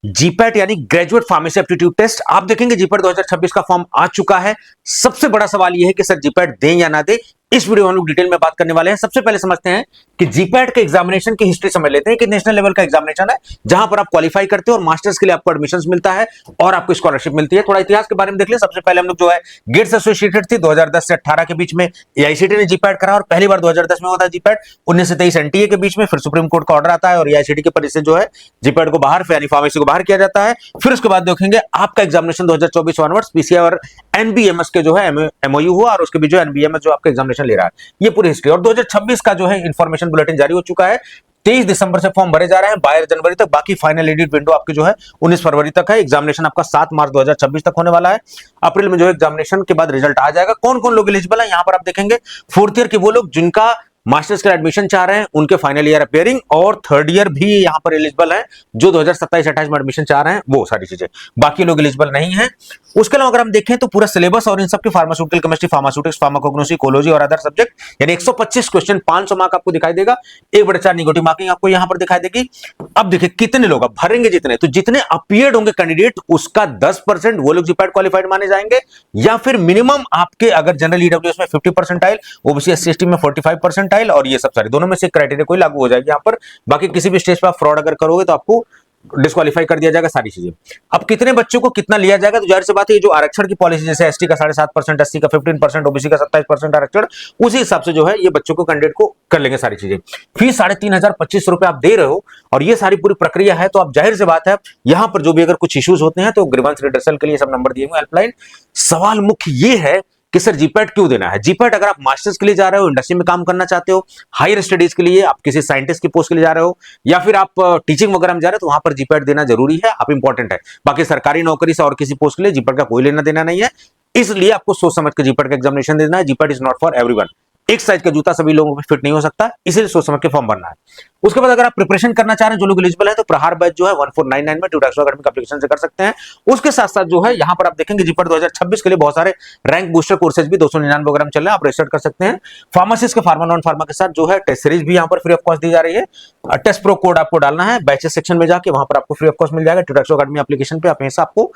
GPAT यानी graduate pharmacy aptitude test आप देखेंगे जीपैट 2026 का फॉर्म आ चुका है। सबसे बड़ा सवाल यह है कि सर जीपैट दें या ना दें, इस वीडियो में हम लोग डिटेल में बात करने वाले हैं। सबसे पहले समझते हैं कि जीपैट के एग्जामिनेशन की हिस्ट्री समझ लेते हैं कि नेशनल लेवल का एग्जामिनेशन है जहां पर आप क्वालिफाई करते हो और मास्टर्स के लिए आपको एडमिशन मिलता है और आपको स्कॉलरशिप मिलती है। थोड़ा इतिहास के बारे में देख ले। सबसे पहले हम लोग जो है गेट्स एसोसिएटेड थी 2010 से 18 के बीच में एआईसीटी ने जीपैट करा और पहली बार 2010 में होता है जीपैट। 19 से 23 एनटीए के बीच में फिर सुप्रीम कोर्ट का ऑर्डर आता है और एआईसीटी के परिसर जो है जीपैट को बाहर यानी फार्मेसी को बाहर किया जाता है। फिर उसके बाद देखेंगे आपका एग्जामिनेशन 2024 ऑनवर्ड्स पीसीआई और एनबीएमएस के जो है एमओयू हुआ और उसके बीच जो एनबीएमएस जो आपका एग्जामिनेशन ले रहा है, ये पूरी हिस्ट्री। और 2026 का जो है इंफॉर्मेशन बुलेटिन जारी हो चुका है। 23 दिसंबर से फॉर्म भरे जा रहे हैं 22 जनवरी तक। बाकी फाइनल एडिट विंडो आपकी जो है 19 फरवरी तक है। एग्जामिनेशन आपका 7 मार्च 2026 तक होने वाला है। अप्रैल में जो है एग्जामिनेशन के बाद रिजल्ट आ जाएगा। कौन कौन लोग एलिजिबल है यहां पर आप देखेंगे। फोर्थ ईयर के वो लोग जिनका मास्टर्स का एडमिशन चाह रहे हैं उनके फाइनल ईयर अपेयरिंग, और थर्ड ईयर भी यहां पर एलिजिबल है जो 2027-28 में एडमिशन चाह रहे हैं, वो सारी चीजें। बाकी लोग एलिजिबल नहीं है। उसके अलावा अगर हम देखें तो पूरा सिलेबस और इन सबके pharmaceutical chemistry, pharmaceutics, pharmacognosy, ecology और अदर सब्जेक्ट यानी 125 क्वेश्चन 500 मार्क आपको दिखाई देगा। 1/4 निगेटिव मार्किंग आपको यहां पर दिखाई देगी। अब देखिए कितने लोग अब भरेंगे, जितने अपीयर्ड होंगे कैंडिडेट उसका 10% वो लोग जीपैट क्वालिफाइड माने जाएंगे, या फिर मिनिमम आपके अगर जनरल ईडब्ल्यूएस में 50% आइल, ओबीसी एससी एसटी में 45% आइल, और ये सब सारे दोनों में से क्राइटेरिया कोई लागू हो जाएगी यहां पर। बाकी किसी भी स्टेज पर आप फ्रॉड अगर करोगे तो आपको डिस्क्वालीफाई कर दिया जाएगा सारी चीजें। अब कितने बच्चों को कितना लिया जाएगा, तो जाहिर सी बात है ये जो आरक्षण की पॉलिसी जैसे एसटी का 7.5%, एससी का 15%, ओबीसी का 27% आरक्षण, उसी हिसाब से जो है ये बच्चों को कैंडिडेट को कर लेंगे सारी चीजें। फीस 3,525 रुपए आप दे रहे हो और ये सारी पूरी प्रक्रिया है, तो आप जाहिर सी बात है यहां पर जो भी अगर कुछ इश्यूज होते हैं तो ग्रीवेंस रिड्रेसल के लिए सब नंबर दिए हुए हेल्पलाइन। सवाल मुख्य ये है कि सर जीपैट क्यों देना है। जीपैट अगर आप मास्टर्स के लिए जा रहे हो, इंडस्ट्री में काम करना चाहते हो, हायर स्टडीज के लिए, आप किसी साइंटिस्ट की पोस्ट के लिए जा रहे हो, या फिर आप टीचिंग वगैरह में जा रहे हो, तो वहां पर जीपैट देना जरूरी है, आप इंपॉर्टेंट है। बाकी सरकारी नौकरी से और किसी पोस्ट के लिए जीपैट का कोई लेना देना नहीं है, इसलिए आपको सोच समझ के जीपैट का एग्जामिनेशन देना है। GPAT is not for everyone. एक साइज का जूता सभी लोगों पे फिट नहीं हो सकता, इसलिए सोच समझ के फॉर्म भरना है। उसके बाद अगर आप प्रिपरेशन करना चाह रहे हैं, जो लोग एलिजिबल है, तो प्रहार बैच जो है 1499 में ट्यूटैक्सो एकेडमी का एप्लीकेशन से कर सकते हैं। उसके साथ साथ जो है यहां पर आप देखेंगे जीपैट 2026 के लिए बहुत सारे रैंक बूस्टर कोर्सेज भी 299 वगैरह चल रहे हैं, आप रजिस्टर कर सकते हैं। फार्मासिस्ट के फार्मा नॉन फार्मा के साथ जो है टेस्ट सीरीज भी यहां पर फ्री ऑफ कॉस्ट दी जा रही है। टेस्ट प्रो कोड आपको डालना है, बैचेस सेक्शन में जाके वहां पर आपको फ्री ऑफ कॉस्ट मिल जाएगा। ट्यूटैक्सो एकेडमी एप्लीकेशन पे हमेशा आपको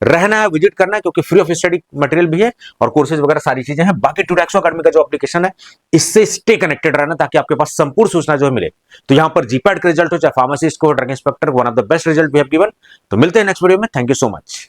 रहना है, विजिट करना है, क्योंकि फ्री ऑफ स्टडी मटेरियल भी है और कोर्सेज वगैरह सारी चीजें हैं। बाकी ट्यूटैक्सो एकेडमी का जो एप्लीकेशन है इससे स्टे कनेक्टेड रहना ताकि आपके पास संपूर्ण सूचना जो है मिले। तो यहां पर जीपैट का रिजल्ट हो चाहे फार्मासिस्ट को, drug inspector, one of the best result we have given. तो मिलते हैं नेक्स्ट वीडियो में। Thank you so much.